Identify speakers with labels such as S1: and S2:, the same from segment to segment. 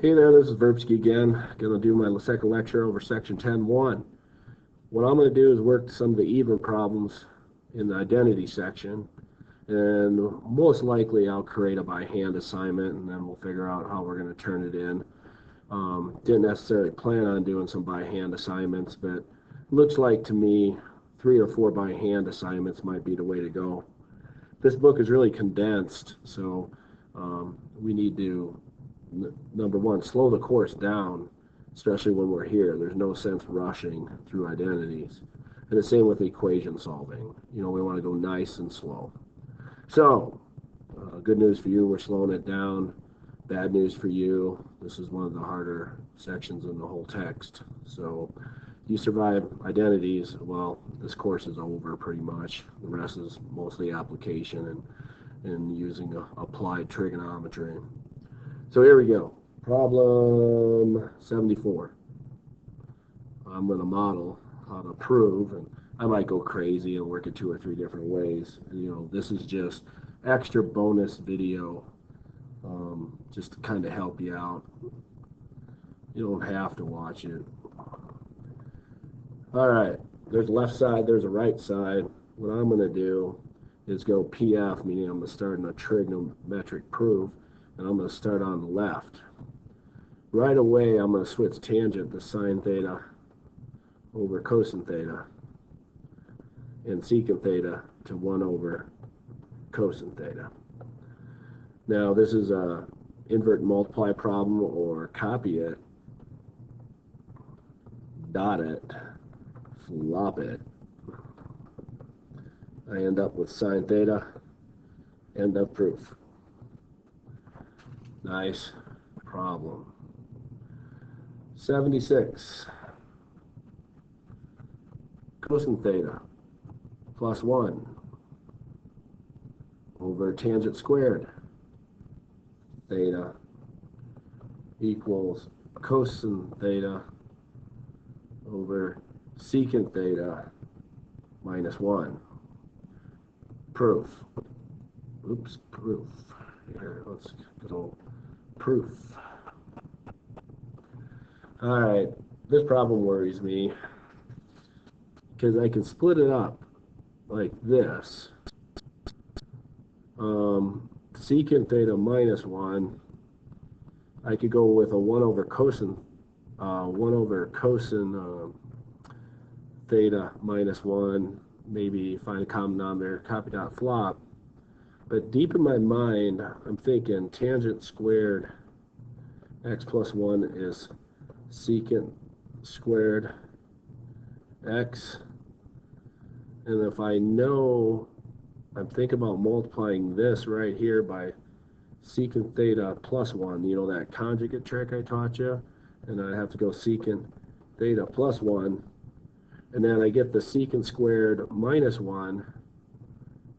S1: Hey there, this is Verbsky again. Going to do my second lecture over section 10.1. What I'm going to do is work some of the even problems in the identity section, and most likely I'll create a by hand assignment, and then we'll figure out how we're going to turn it in. Didn't necessarily plan on doing some by hand assignments, but looks like to me 3 or 4 by hand assignments might be the way to go. This book is really condensed, so we need to number one, slow the course down, especially when we're here. There's no sense rushing through identities. And the same with equation solving. We want to go nice and slow. So, good news for you, we're slowing it down. Bad news for you, this is one of the harder sections in the whole text. So, you survive identities, well, this course is over pretty much. The rest is mostly application and using applied trigonometry. So here we go. Problem 74. I'm going to model how to prove, and I might go crazy and work it 2 or 3 different ways. This is just extra bonus video, just to kind of help you out. You don't have to watch it. All right, there's a left side, there's a right side. What I'm going to do is go PF, meaning I'm going to start in a trigonometric proof, and I'm going to start on the left. Right away, I'm going to switch tangent to sine theta over cosine theta and secant theta to 1 over cosine theta. Now, this is a invert and multiply problem, or copy it, dot it, flop it. I end up with sine theta, end of proof. Nice problem. 76. Cosine theta plus 1 over tangent squared theta equals cosine theta over secant theta minus 1. Proof. Oops, proof. Here, let's go proof. All right, this problem worries me because I can split it up like this. Secant theta minus 1, I could go with a 1 over cosine theta minus 1, maybe find a common denominator, copy dot flop. But deep in my mind, I'm thinking tangent squared x plus 1 is secant squared x. And if I know, I'm thinking about multiplying this right here by secant theta plus 1, that conjugate trick I taught you. And I have to go secant theta plus 1. And then I get the secant squared minus 1,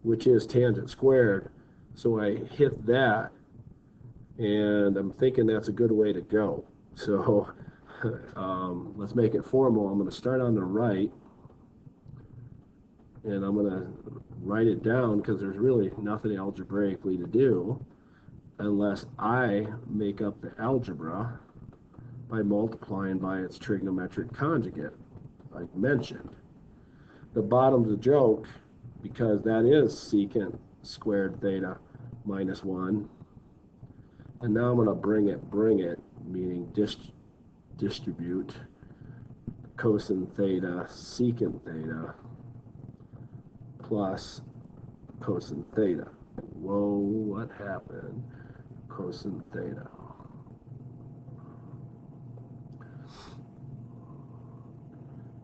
S1: which is tangent squared. So I hit that, and I'm thinking that's a good way to go. So let's make it formal. I'm going to start on the right, and I'm going to write it down because there's really nothing algebraically to do unless I make up the algebra by multiplying by its trigonometric conjugate, like mentioned. The bottom's a joke because that is secant squared theta minus 1. And now I'm going to bring it, meaning distribute cosine theta secant theta plus cosine theta. Whoa, what happened? Cosine theta.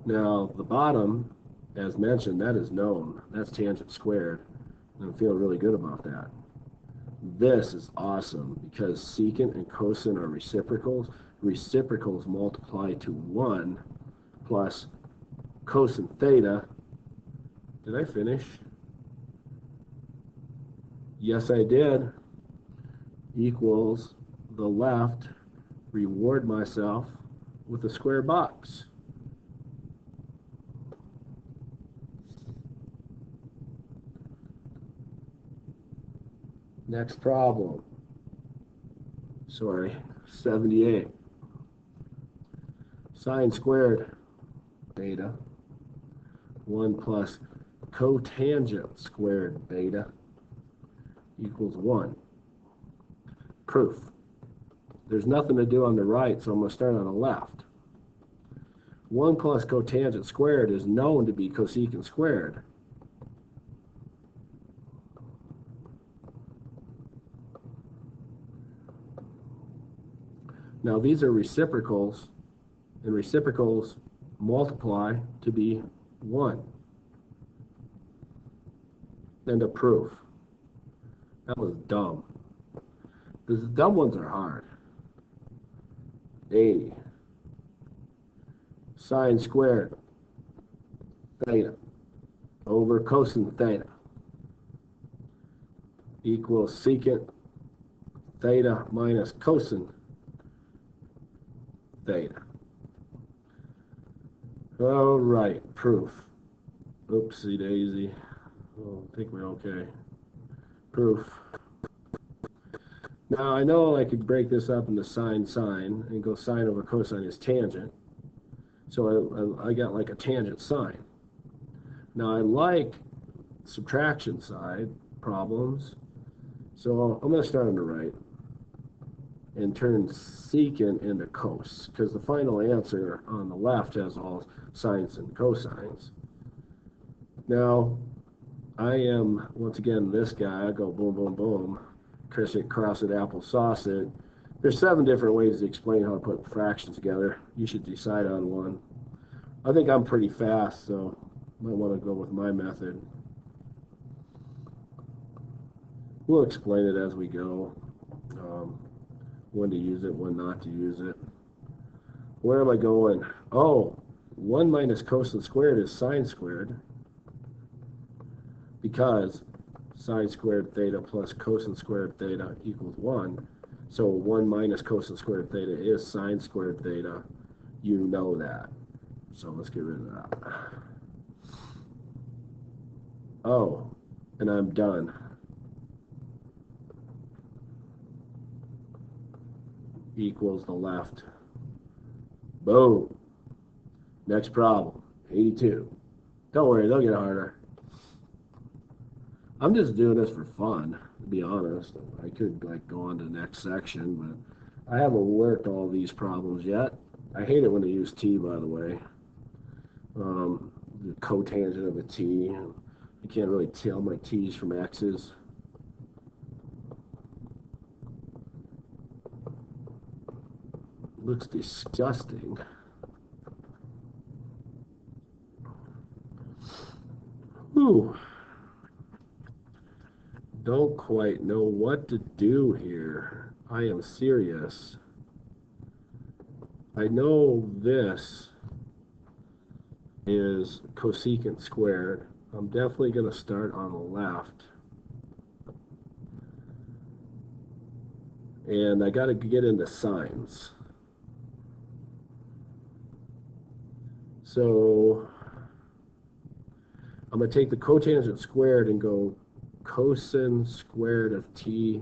S1: Now, the bottom, as mentioned, that is known. That's tangent squared. And I'm feeling really good about that. This is awesome because secant and cosine are reciprocals. Reciprocals multiply to 1 plus cosine theta. Did I finish? Yes, I did. Equals the left, reward myself with a square box. Next problem. sorry, 78. Sine squared theta, 1 plus cotangent squared theta equals 1. Proof. There's nothing to do on the right, so I'm going to start on the left. 1 plus cotangent squared is known to be cosecant squared. Now these are reciprocals, and reciprocals multiply to be 1. And a proof. That was dumb. The dumb ones are hard. 80. Sine squared theta over cosine theta equals secant theta minus cosine theta. All right, proof. Oopsie daisy. Oh, I think we're okay. Proof. Now I know I could break this up into sine and go sine over cosine is tangent. So I got like a tangent sine. Now I like subtraction side problems. So I'm going to start on the right and turn secant into cos, because the final answer on the left has all sines and cosines. Now, I am, once again, this guy. I go boom, boom, boom, cross it, applesauce it. There's 7 different ways to explain how to put fractions together. You should decide on one. I think I'm pretty fast, so might want to go with my method. We'll explain it as we go. When to use it, when not to use it. Where am I going? Oh, 1 minus cosine squared is sine squared, because sine squared theta plus cosine squared theta equals 1. So 1 minus cosine squared theta is sine squared theta. You know that. So let's get rid of that. Oh, and I'm done. Equals the left. Boom. Next problem, 82. Don't worry, they'll get harder. I'm just doing this for fun, to be honest. I could go on to the next section, but I haven't worked all these problems yet. I hate it when they use t, by the way. The cotangent of a t. You can't really tell my t's from x's. Looks disgusting. Whew. Don't quite know what to do here. I am serious. I know this is cosecant squared. I'm definitely going to start on the left. And I got to get into sines. So I'm going to take the cotangent squared and go cosine squared of t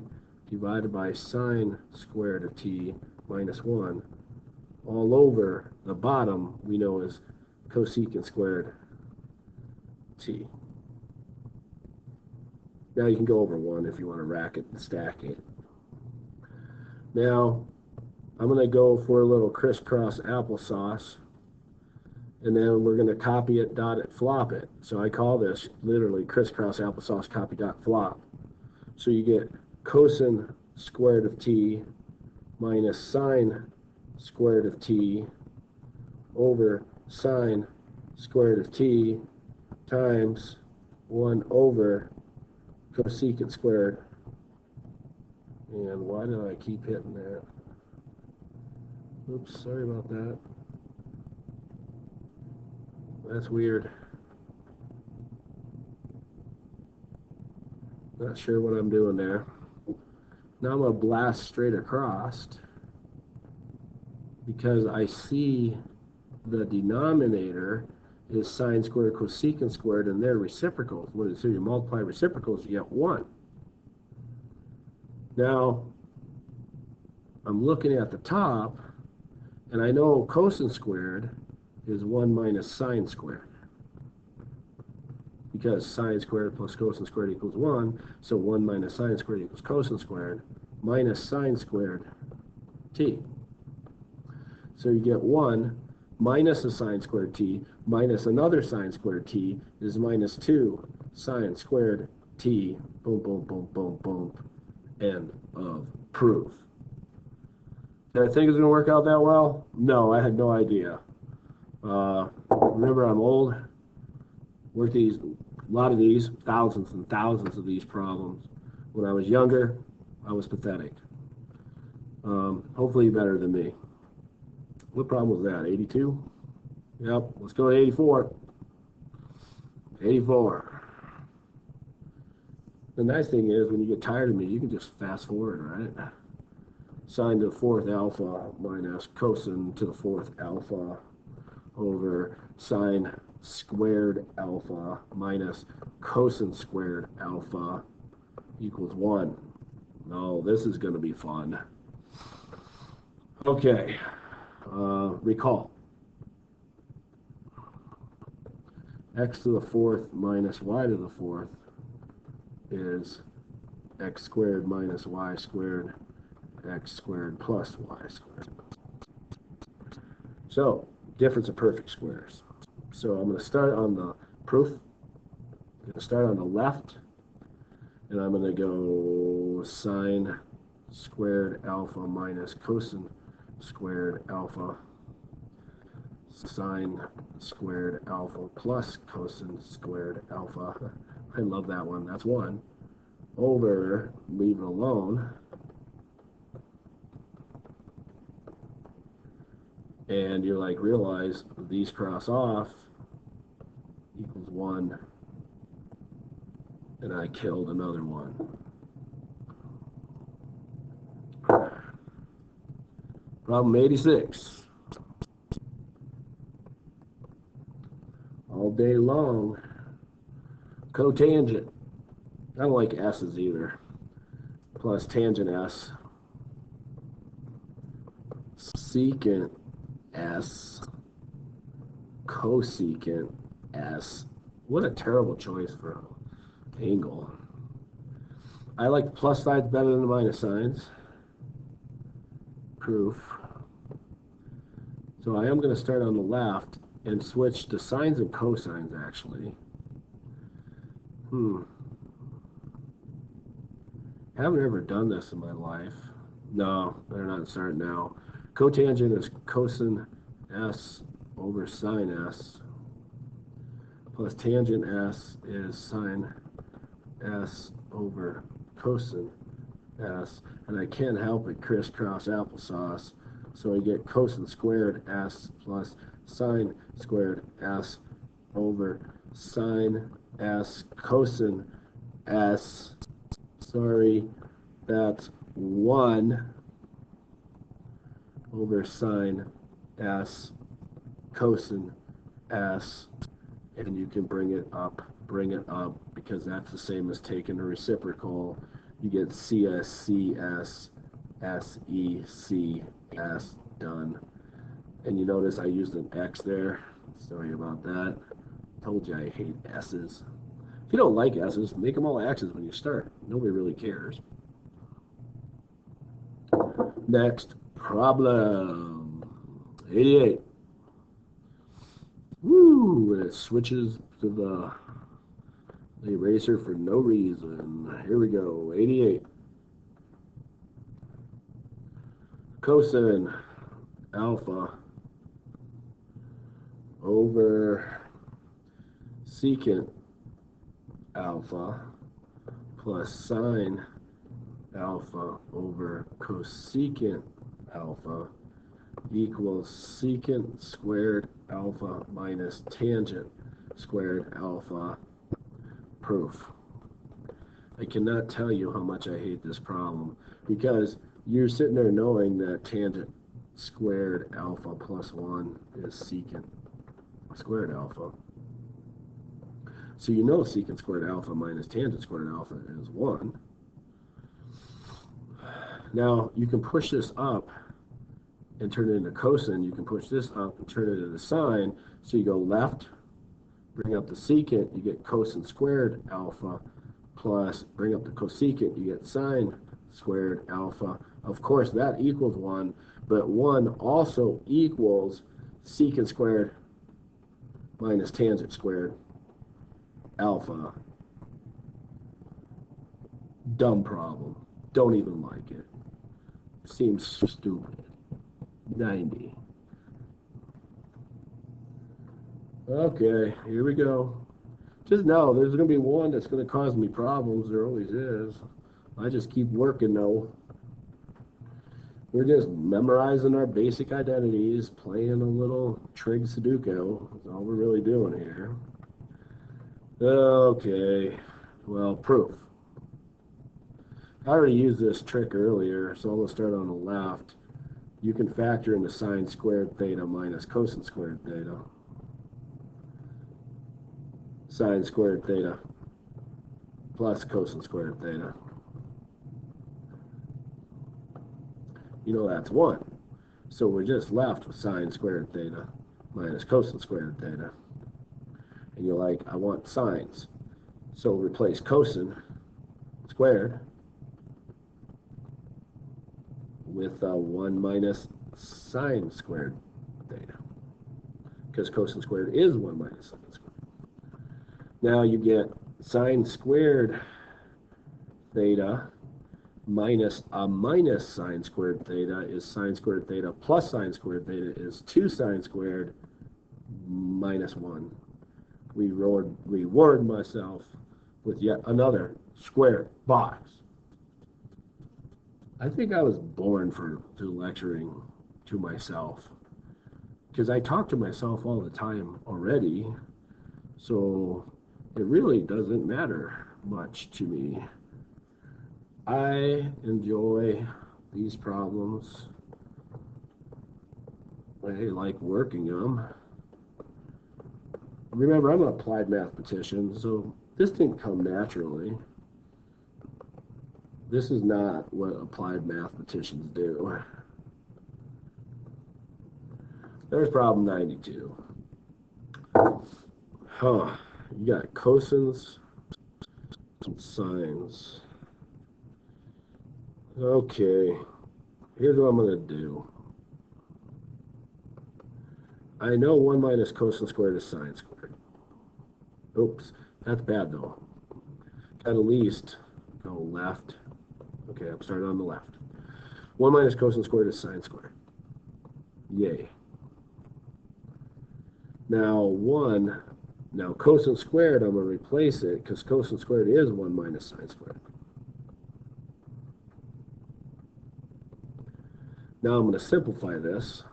S1: divided by sine squared of t minus 1 all over the bottom we know is cosecant squared t. Now you can go over 1 if you want to rack it and stack it. Now I'm going to go for a little crisscross applesauce, and then we're going to copy it, dot it, flop it. So I call this literally crisscross applesauce copy dot flop. So you get cosine squared of t minus sine squared of t over sine squared of t times 1 over cosecant squared. And why did I keep hitting that? Oops, sorry about that. That's weird. Not sure what I'm doing there. Now I'm going to blast straight across, because I see the denominator is sine squared cosecant squared, and they're reciprocals. So you multiply reciprocals, you get 1. Now, I'm looking at the top, and I know cosine squared is 1 minus sine squared. Because sine squared plus cosine squared equals 1, so 1 minus sine squared equals cosine squared minus sine squared t. So you get 1 minus a sine squared t minus another sine squared t is minus 2 sine squared t. Boom, boom, boom, boom, boom. End of proof. Did I think it was going to work out that well? No, I had no idea. Remember, I'm old. Worked a lot of these, thousands and thousands of these problems. When I was younger, I was pathetic. Hopefully better than me. What problem was that? 82? Yep, let's go to 84. 84. The nice thing is, when you get tired of me, you can just fast forward, right? Sine to the fourth alpha minus cosine to the fourth alpha over sine squared alpha minus cosine squared alpha equals 1. No, this is going to be fun. Okay, recall. X to the fourth minus y to the fourth is x squared minus y squared, x squared plus y squared. So, difference of perfect squares. So I'm going to start on the proof. I'm going to start on the left, and I'm going to go sine squared alpha minus cosine squared alpha, sine squared alpha plus cosine squared alpha. I love that one. That's 1. Over, leave it alone. And you like realize these cross off equals 1. And I killed another one. Problem 86. All day long, cotangent. I don't like s's either. Plus tangent s. Secant s. Cosecant s. What a terrible choice for an angle. I like the plus signs better than the minus signs. Proof. So I am going to start on the left and switch to sines and cosines, actually. Haven't ever done this in my life. No, they're not starting now. Cotangent is cosine s over sine s. Plus tangent s is sine s over cosine s. And I can't help it crisscross applesauce. So I get cosine squared s plus sine squared s over sine s cosine s. Sorry, that's 1 over sine s cosine s. And you can bring it up, because that's the same as taking a reciprocal. You get CS, SEC, done. And you notice I used an X there. Sorry about that. Told you I hate S's. If you don't like S's, make them all X's when you start. Nobody really cares. Next problem. 88. Woo! It switches to the eraser for no reason. Here we go. 88. Cosine alpha over secant alpha plus sine alpha over cosecant alpha equals secant squared alpha minus tangent squared alpha. Proof. I cannot tell you how much I hate this problem, because you're sitting there knowing that tangent squared alpha plus 1 is secant squared alpha. So you know secant squared alpha minus tangent squared alpha is 1. Now, you can push this up and turn it into cosine. You can push this up and turn it into sine. So you go left, bring up the secant, you get cosine squared alpha, plus bring up the cosecant, you get sine squared alpha. Of course, that equals 1, but 1 also equals secant squared minus tangent squared alpha. Dumb problem. Don't even like it. Seems stupid. 90. Okay, here we go. Just know there's going to be one that's going to cause me problems. There always is. I just keep working though. We're just memorizing our basic identities, playing a little trig Sudoku. That's all we're really doing here. Okay, well, proof. I already used this trick earlier, so I'm going to start on the left. You can factor in the sine squared theta minus cosine squared theta. Sine squared theta plus cosine squared theta. You know that's 1. So we're just left with sine squared theta minus cosine squared theta. And you're like, I want sines. So replace cosine squared with 1 minus sine squared theta. Because cosine squared is 1 minus sine squared. Now you get sine squared theta minus a minus sine squared theta is sine squared theta plus sine squared theta is 2 sine squared minus 1. Reward myself with yet another square box. I think I was born for lecturing to myself, because I talk to myself all the time already, so it really doesn't matter much to me. I enjoy these problems. I like working them. Remember, I'm an applied mathematician, so this didn't come naturally. This is not what applied mathematicians do. There's problem 92. You got cosines and sines. Okay, here's what I'm going to do. I know 1 minus cosine squared is sine squared. Oops, that's bad though. Got at least go left. Okay, I'm starting on the left. 1 minus cosine squared is sine squared. Yay. Now cosine squared, I'm going to replace it because cosine squared is 1 minus sine squared. Now I'm going to simplify this.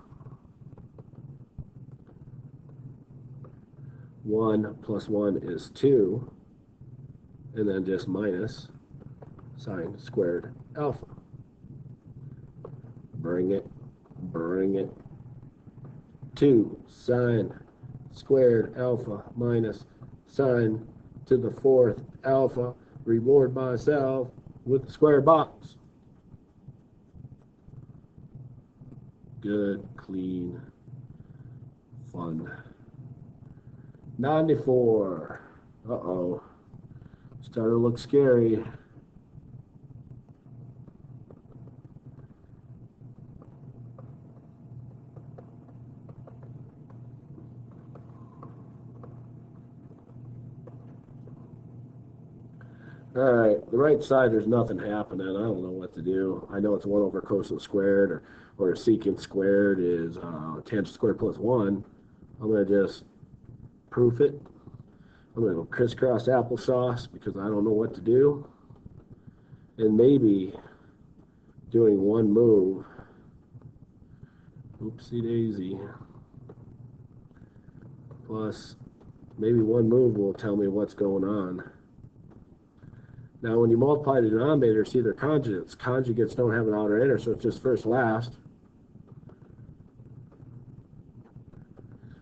S1: 1 plus 1 is 2, and then just minus sine squared alpha. Bring it. 2 sine squared alpha minus sine to the 4th alpha. Reward myself with the square box. Good, clean, fun. 94. Uh-oh. Starting to look scary. All right, the right side, there's nothing happening. I don't know what to do. I know it's 1 over cosine squared, or secant squared is tangent squared plus 1. I'm going to just proof it. I'm going to go crisscross applesauce because I don't know what to do. And maybe doing one move. Oopsie daisy. Plus, maybe one move will tell me what's going on. Now, when you multiply the denominator, see they're conjugates. Conjugates don't have an outer inner, so it's just first last.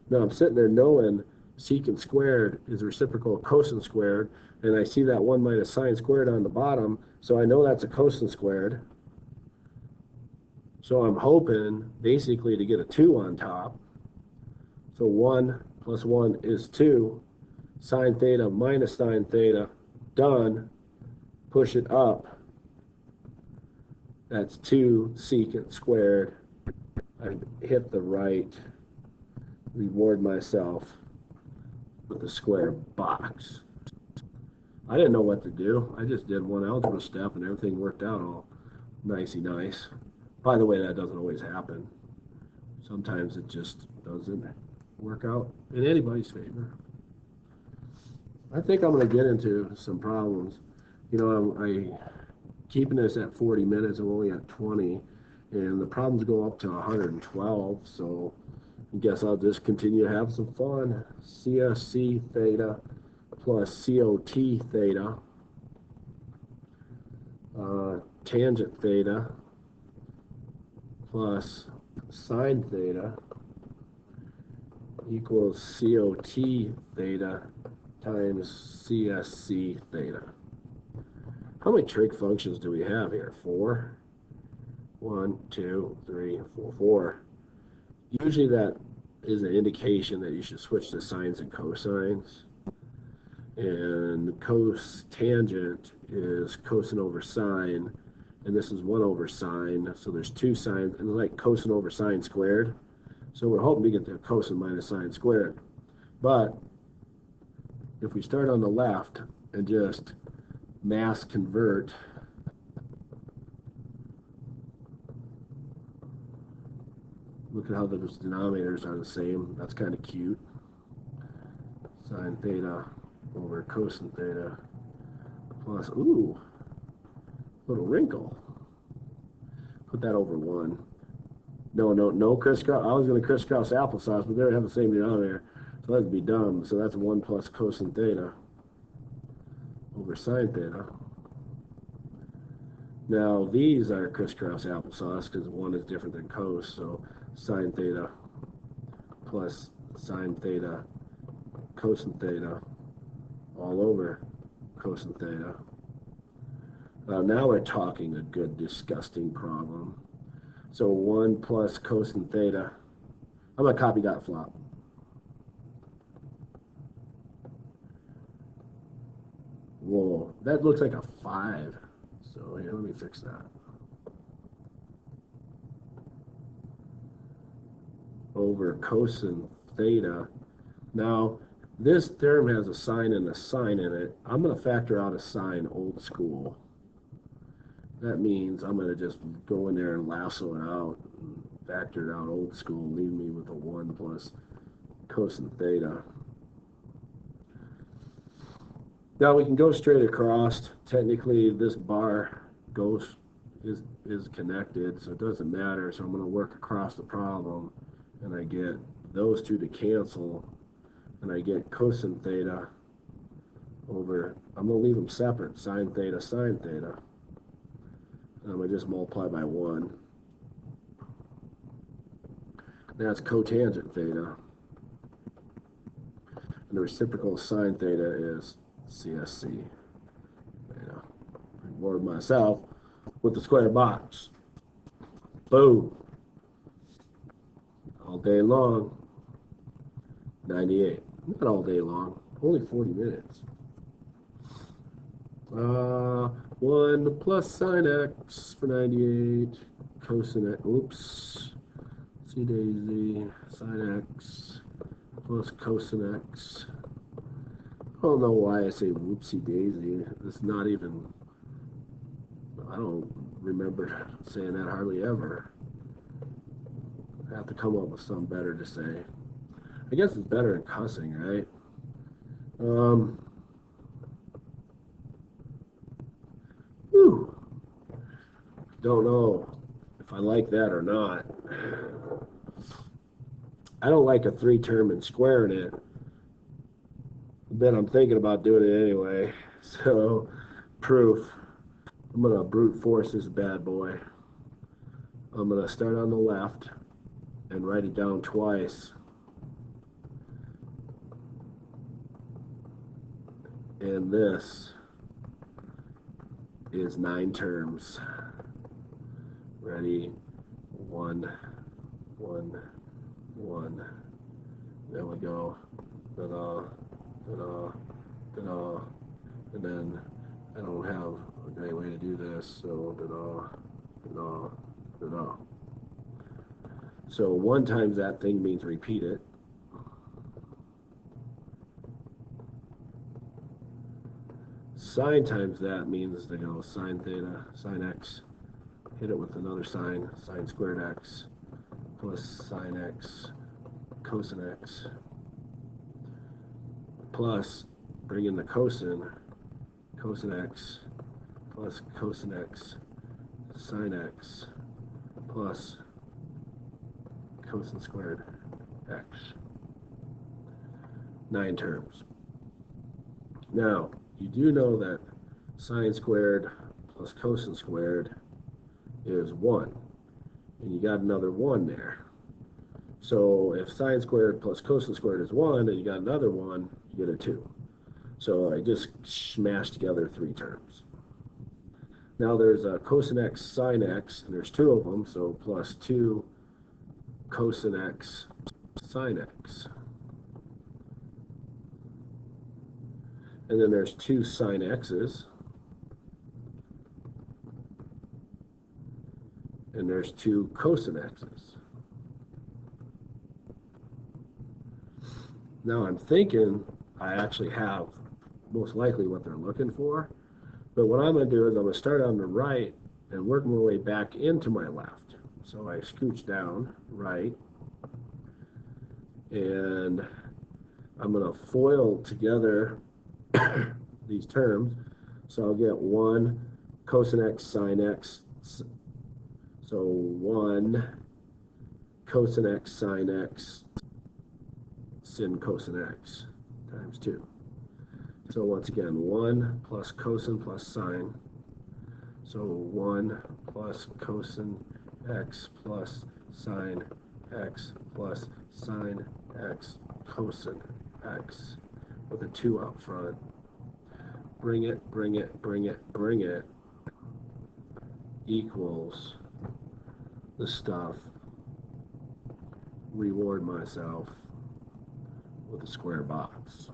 S1: Now, I'm sitting there knowing secant squared is reciprocal of cosine squared, and I see that 1 minus sine squared on the bottom, so I know that's a cosine squared. So I'm hoping basically to get a 2 on top. So 1 plus 1 is 2. Sine theta minus sine theta, done. Push it up. That's 2 secant squared. I hit the right. Reward myself with a square box. I didn't know what to do. I just did one algebra step and everything worked out all nicey nice. By the way, that doesn't always happen. Sometimes it just doesn't work out in anybody's favor. I think I'm going to get into some problems. You know, I keeping this at 40 minutes. I'm only at 20, and the problems go up to 112. So I guess I'll just continue to have some fun. CSC theta plus COT theta, tangent theta plus sine theta equals COT theta times CSC theta. How many trig functions do we have here? 4. 1, 2, 3, 4, 4. Usually that is an indication that you should switch to sines and cosines. And cotangent is cosine over sine, and this is 1 over sine, so there's 2 sines, and it's like cosine over sine squared. So we're hoping to get the cosine minus sine squared. But if we start on the left and just mass convert, look at how those denominators are the same. That's kind of cute. Sine theta over cosine theta plus, ooh, little wrinkle. Put that over 1. No crisscross. I was going to crisscross applesauce, but they have the same denominator. So that'd be dumb. So that's 1 plus cosine theta over sine theta. Now these are crisscross applesauce because 1 is different than cos. So sine theta plus sine theta cosine theta all over cosine theta. Now we're talking a good disgusting problem. So 1 plus cosine theta. I'm going to copy that flop. Whoa, that looks like a 5. So here, let me fix that. Over cosine theta. Now, this term has a sine and a sine in it. I'm going to factor out a sine old school. That means I'm going to just go in there and lasso it out, and factor it out old school, leave me with a 1 plus cosine theta. Now we can go straight across. Technically, this bar is connected, so it doesn't matter. So I'm going to work across the problem, and I get those two to cancel, and I get cosine theta over, I'm going to leave them separate, sine theta, sine theta. I'm going to just multiply by 1. That's cotangent theta. And the reciprocal of sine theta is CSC. Reward myself with the square box. Boom. All day long. 98. Not all day long. Only 40 minutes. 1 plus sine x for 98. Cosine x. Oops. See daisy. Sine x plus cosine x. I don't know why I say whoopsie daisy. It's not even, I don't remember saying that hardly ever. I have to come up with something better to say. I guess it's better than cussing, right? Whew. Don't know if I like that or not. I don't like a 3-term and squaring it. But I'm thinking about doing it anyway. So, proof. I'm going to brute force this bad boy. I'm going to start on the left and write it down twice. And this is 9 terms. Ready? 1, 1, 1. Then we go da-da, da-da, da-da, and then I don't have a great way to do this, so da-da, da-da, da-da. So 1 times that thing means repeat it. Sine times that means to go sine theta, sine x, hit it with another sine, sine squared x, plus sine x, cosine x, plus bring in the cosine, cosine x, plus cosine x, sine x, plus cosine squared x. 9 terms. Now, you do know that sine squared plus cosine squared is 1. And you got another 1 there. So if sine squared plus cosine squared is 1, and you got another 1, you get a 2. So I just smashed together 3 terms. Now there's a cosine x, sine x, and there's 2 of them, so plus 2 cosine x, sine x. And then there's 2 sine x's. And there's 2 cosine x's. Now I'm thinking I actually have most likely what they're looking for. But what I'm going to do is I'm going to start on the right and work my way back into my left. So I scooch down right. And I'm going to FOIL together these terms. So I'll get 1 cosine x sine x. So 1 cosine x sine x sin cosine x times 2. So once again, 1 plus cosine plus sine. So 1 plus cosine x plus sine x plus sine x cosine x with a 2 up front. Bring it, bring it, bring it, bring it equals the stuff. Reward myself with a square box.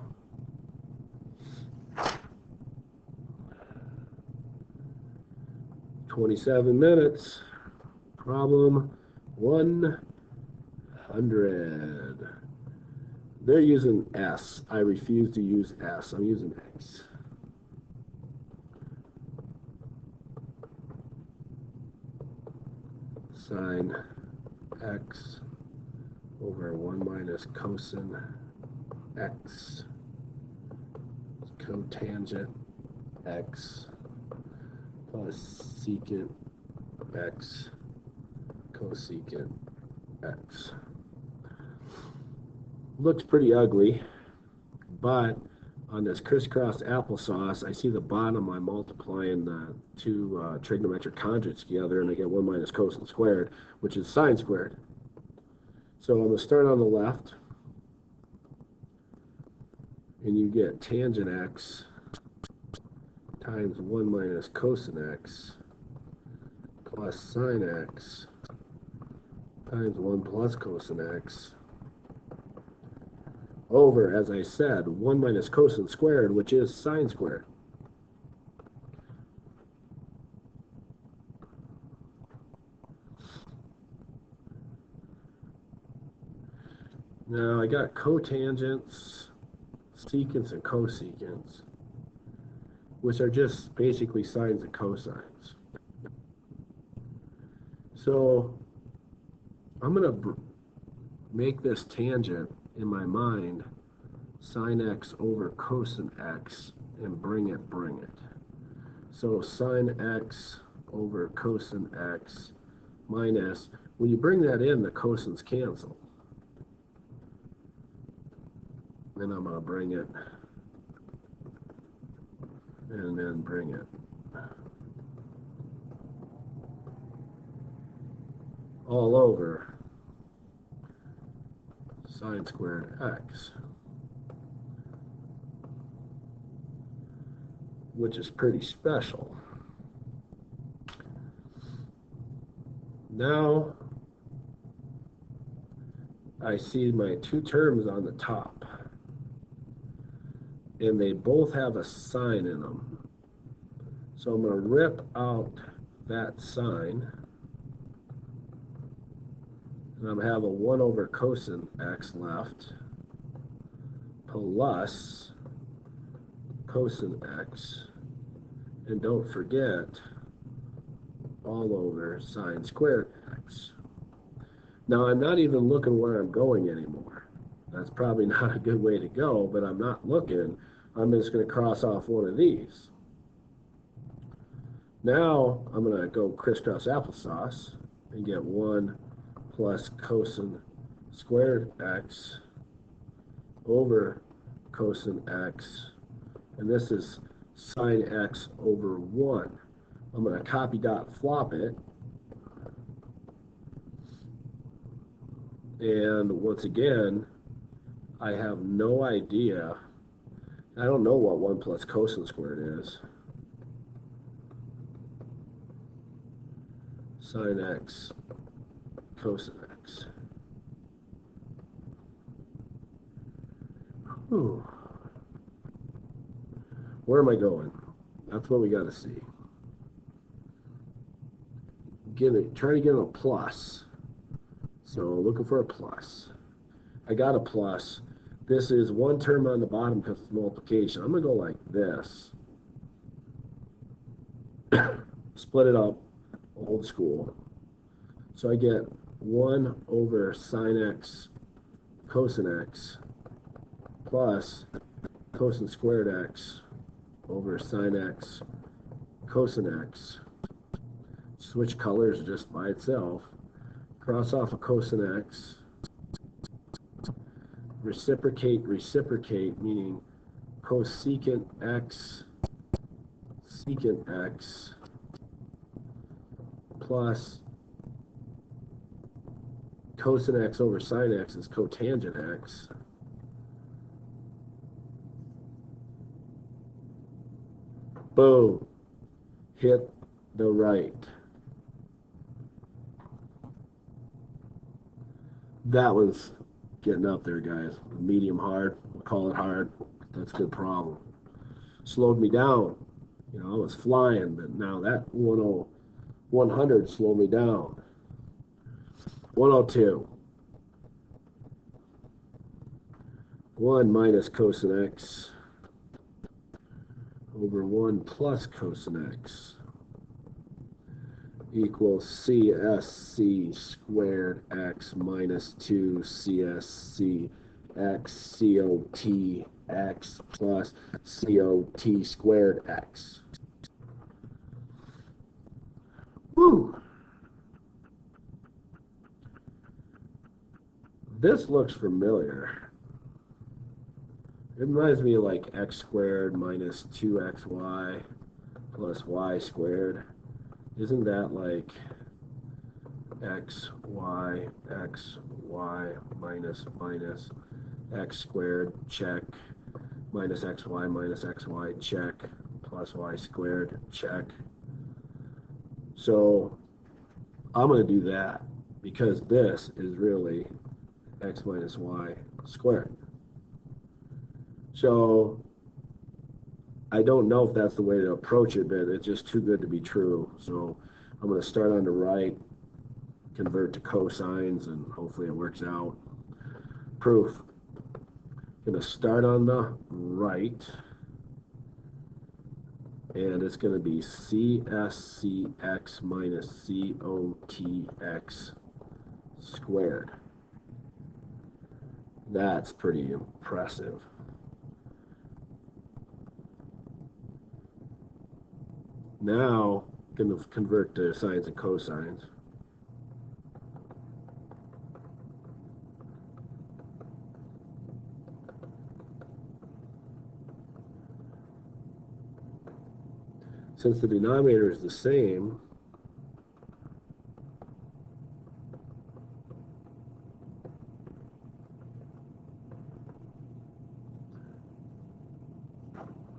S1: $27. Problem 100. They're using S. I refuse to use S. I'm using X. Sine X over 1 minus cosine X, cotangent X, plus secant X, cosecant X. Looks pretty ugly, but on this crisscross applesauce, I see the bottom, I'm multiplying the 2 trigonometric conjugates together, and I get 1 minus cosine squared, which is sine squared. So I'm going to start on the left, and you get tangent x times 1 minus cosine x plus sine x times 1 plus cosine x over, as I said, 1 minus cosine squared, which is sine squared. Now I got cotangents, secants, and cosecants, which are just basically sines and cosines. So I'm going to make this tangent in my mind sine x over cosine x and bring it. So sine x over cosine x minus, when you bring that in, the cosines cancel. Then I'm going to bring it and then bring it. All over sine squared x, which is pretty special. Now I see my two terms on the top, and they both have a sign in them. So I'm going to rip out that sign, and I'm going to have a 1 over cosine x left, plus cosine x, and don't forget all over sine squared x. Now I'm not even looking where I'm going anymore. That's probably not a good way to go, but I'm not looking. I'm just going to cross off one of these. Now I'm going to go crisscross applesauce and get 1 plus cosine squared x over cosine x, and this is sine x over 1. I'm going to copy dot flop it, and once again I have no idea. I don't know what 1 plus cosine squared is. Sine x cosine x. Whew. Where am I going? That's what we got to see. Trying to get a plus. So looking for a plus. I got a plus. This is one term on the bottom because it's multiplication. I'm going to go like this. Split it up, old school. So I get 1 over sine x cosine x plus cosine squared x over sine x cosine x. Switch colors just by itself. Cross off a cosine x. Reciprocate, meaning cosecant x secant x plus cosine x over sine x is cotangent x. Boom. Hit the right. That was getting up there, guys. Medium hard. We'll call it hard. That's a good problem. Slowed me down. You know, I was flying, but now that 100 slowed me down. 102. 1 minus cosine x over 1 plus cosine x equals CSC squared x minus 2 CSC x COT x plus COT squared x. Woo! This looks familiar. It reminds me of like x squared minus 2xy plus y squared. Isn't that like x, y minus x squared, check, minus xy check, plus y squared, check. So I'm going to do that because this is really x minus y squared. So I don't know if that's the way to approach it, but it's just too good to be true. So I'm going to start on the right, convert to cosines, and hopefully it works out. Proof. I'm going to start on the right, and it's going to be CSCX minus COTX squared. That's pretty impressive. Now, I'm going to convert to sines and cosines. Since the denominator is the same,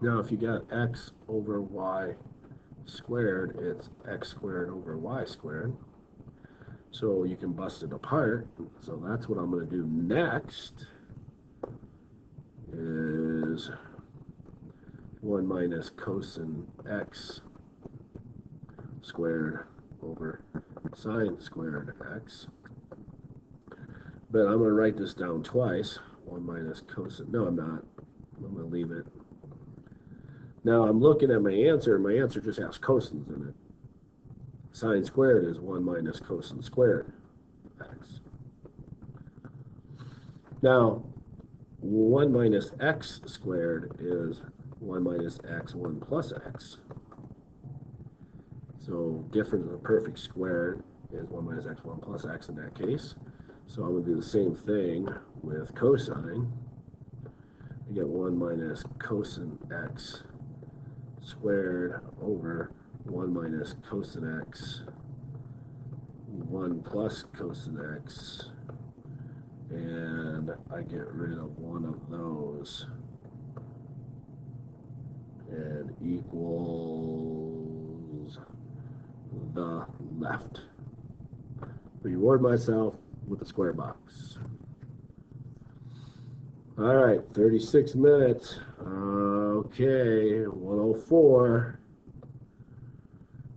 S1: now if you got x over y squared, it's x squared over y squared. so you can bust it apart. So that's what I'm going to do next, is 1 minus cosine x squared over sine squared x. But I'm going to write this down twice. 1 minus cosine. No, I'm not. I'm going to leave it. Now I'm looking at my answer, and my answer just has cosines in it. Sine squared is 1 minus cosine squared x. Now, 1 minus x squared is 1 minus x, 1 plus x. So difference of the perfect squared is 1 minus x, 1 plus x in that case. So I'm going to do the same thing with cosine. I get 1 minus cosine x squared over 1 minus cosine x, 1 plus cosine x, and I get rid of one of those, and equals the left. Reward myself with the square box. All right, 36 minutes. Okay, 104.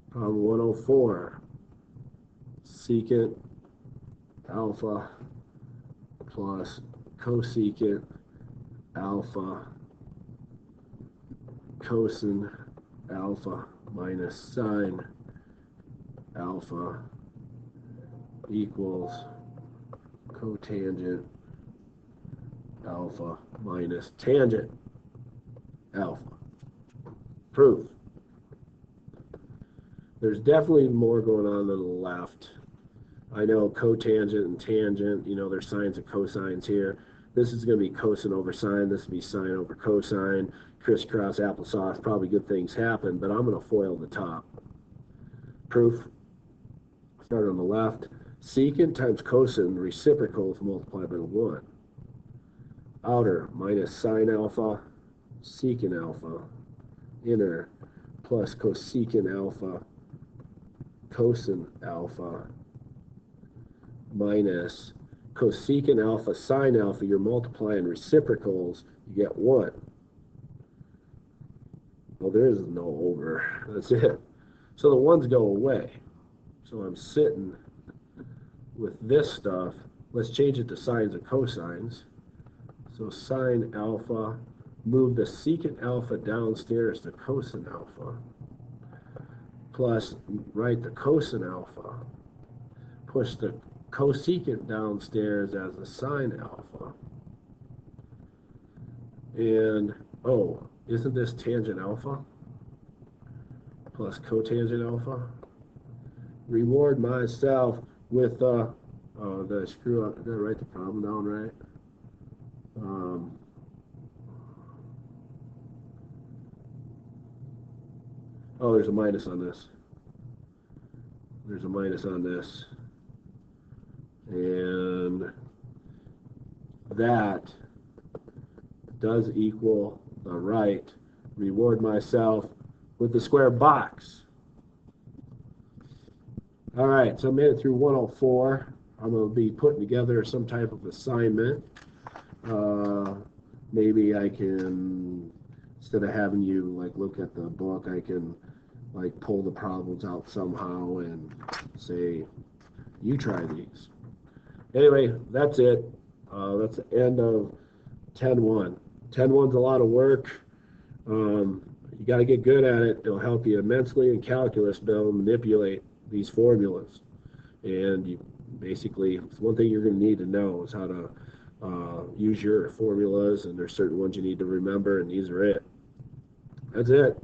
S1: Problem 104. Secant alpha plus cosecant alpha cosine alpha minus sine alpha equals cotangent alpha minus tangent alpha. Proof. There's definitely more going on the left. I know cotangent and tangent, you know, there's sines and cosines here. This is going to be cosine over sine. This will be sine over cosine. Crisscross applesauce, probably good things happen, but I'm going to FOIL the top. Proof. Start on the left. Secant times cosine, reciprocal is multiplied by 1. Outer minus sine alpha, secant alpha. Inner plus cosecant alpha, cosine alpha, minus cosecant alpha, sine alpha. You're multiplying reciprocals, you get 1. Well, there is no over. That's it. So the 1's go away. So I'm sitting with this stuff. Let's change it to sines and cosines. So sine alpha, move the secant alpha downstairs to cosine alpha, plus write the cosine alpha, push the cosecant downstairs as the sine alpha. And, oh, isn't this tangent alpha plus cotangent alpha? Reward myself with, oh, did I screw up? Did I write the problem down right? Oh, there's a minus on this. There's a minus on this. And that does equal the right. Reward myself with the square box. All right, so I made it through 104. I'm going to be putting together some type of assignment. Maybe I can, instead of having you like look at the book, I can like pull the problems out somehow and say, you try these. Anyway, that's it. That's the end of 10-1. 10-1's a lot of work. You got to get good at it. It'll help you immensely in calculus, but it'll manipulate these formulas. And you basically, it's one thing you're going to need to know is how to use your formulas, and there's certain ones you need to remember, and these are it. That's it.